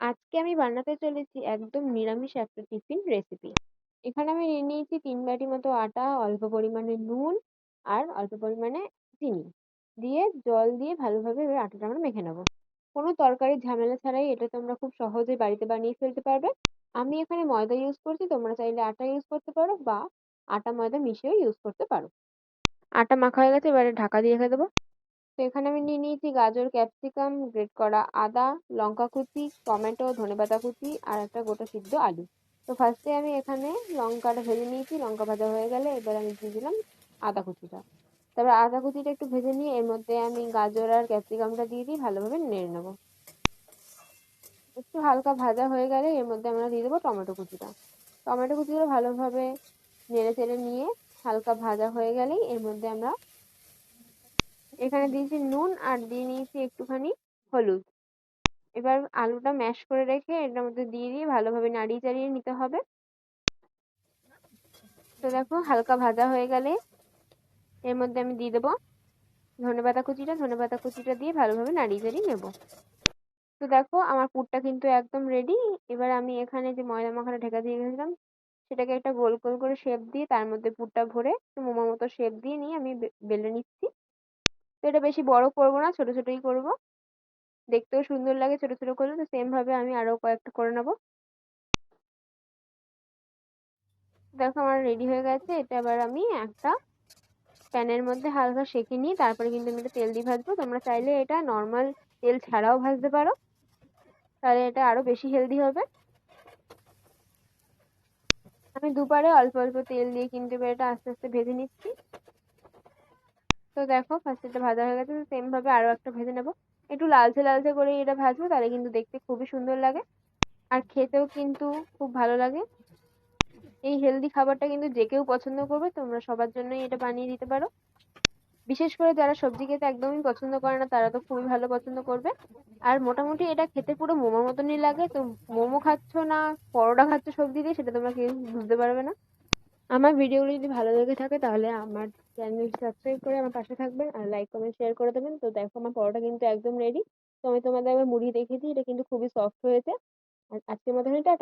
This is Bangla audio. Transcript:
আজকে আমি বানাতে চলেছি একদম নিরামিষ একটা টিফিন রেসিপি। এখানে আমি নিয়ে নিয়েছি ৩ বাটি মতো আটা, অল্প পরিমাণে নুন আর অল্প পরিমাণে চিনি। দিয়ে জল দিয়ে ভালোভাবে এবার আটাটা আমরা মেখে নেবো। কোনো তরকারির ঝামেলা ছাড়াই এটা তোমরা খুব সহজে বাড়িতে বানিয়ে ফেলতে পারবে। আমি এখানে ময়দা ইউজ করছি, তোমরা চাইলে আটা ইউজ করতে পারো বা আটা ময়দা মিশিয়েও ইউজ করতে পারো। আটা মাখা হয়ে গেছে, এবারে ঢাকা দিয়ে রেখে দেবো। তো এখানে আমি নিয়ে নিয়েছি গাজর, ক্যাপসিকাম, গ্রেট করা আদা, লঙ্কা কুচি, টমেটো, ধনেপাতা কুচি আর একটা গোটা সিদ্ধ আলু। তো ফার্স্টে আমি এখানে লঙ্কাটা ভেজে নিয়েছি, লঙ্কা ভাজা হয়ে গেলে এবার আমি দিয়ে দিলাম আদা কুচিটা। তারপর আদা কুচিটা একটু ভেজে নিয়ে এর মধ্যে আমি গাজর আর ক্যাপসিকামটা দিয়ে ভালোভাবে নেড়ে নেবো। একটু হালকা ভাজা হয়ে গেলে এর মধ্যে আমরা দিয়ে দেবো টমেটো কুচিটা। টমেটো কুচিটা ভালোভাবে নেড়ে চেড়ে নিয়ে হালকা ভাজা হয়ে গেলেই এর মধ্যে আমরা এখানে দিয়েছি নুন আর দিয়ে নিয়েছি একটুখানি হলুদ। এবার আলুটা ম্যাশ করে রেখে এটার মধ্যে দিয়ে ভালোভাবে নাড়িয়ে চাড়িয়ে নিতে হবে। তো দেখো হালকা ভাজা হয়ে গেলে এর মধ্যে আমি দিয়ে দেবো ধনেপাতা কুচিটা দিয়ে ভালোভাবে নাড়িয়ে চাড়িয়ে নেবো। তো দেখো আমার পুরটা কিন্তু একদম রেডি। এবার আমি এখানে যে ময়দা মাখাটা ঢেকে দিয়ে গেছিলাম সেটাকে একটা গোল গোল করে শেপ দিয়ে তার মধ্যে পুরটা ভরে একটু মোমোর মতো শেপ দিয়ে নিয়ে আমি বেলে নিচ্ছি। তো এটা বেশি বড় করবো না, ছোট ছোটই করবো, দেখতেও সুন্দর লাগে ছোট ছোট করলে। তো সেম ভাবে আমি আরো কয়েকটা করে নেবো। দেখো আমার রেডি হয়ে গেছে। এটা এবার আমি একটা প্যানের মধ্যে হালকা সেঁকে নিয়ে তারপরে কিন্তু আমি এটা তেল দিয়ে ভাজবো। তোমরা চাইলে এটা নর্মাল তেল ছাড়াও ভাজতে পারো, তাহলে এটা আরো বেশি হেলদি হবে। আমি দুপারে অল্প অল্প তেল দিয়ে কিন্তু এবার এটা আস্তে আস্তে ভেজে নিচ্ছি। তো দেখো ফার্স্ট এটা ভাজা হয়ে গেছে, সেম ভাবে আরো একটা ভেজে নেবো। একটু লালচে লালচে করে এটা ভাজবো, তাহলে কিন্তু দেখতে খুবই সুন্দর লাগে আর খেতেও কিন্তু খুব ভালো লাগে। এই হেলদি খাবারটা কিন্তু যে কেউ পছন্দ করবে, তোমরা সবার জন্যই এটা বানিয়ে দিতে পারো। বিশেষ করে যারা সবজি খেতে একদমই পছন্দ করে না তারা তো খুবই ভালো পছন্দ করবে। আর মোটামুটি এটা খেতে পুরো মোমোর মতনই লাগে। তো মোমো খাচ্ছ না পরোটা খাচ্ছ সবজি দিয়ে, সেটা তোমরা কেউ বুঝতে পারবে না। আমার ভিডিওগুলো যদি ভালো লেগে থাকে তাহলে আমার চ্যানেলটি সাবস্ক্রাইব করে আমার পাশে থাকবেন আর লাইক কমেন্ট শেয়ার করে দেবেন। তো দেখো আমার পরোটা কিন্তু একদম রেডি। তো আমি তোমাদের একবার মুড়িয়ে দেখিয়েছি, এটা কিন্তু খুবই সফট হয়েছে। আর আজকের মতো টাটা।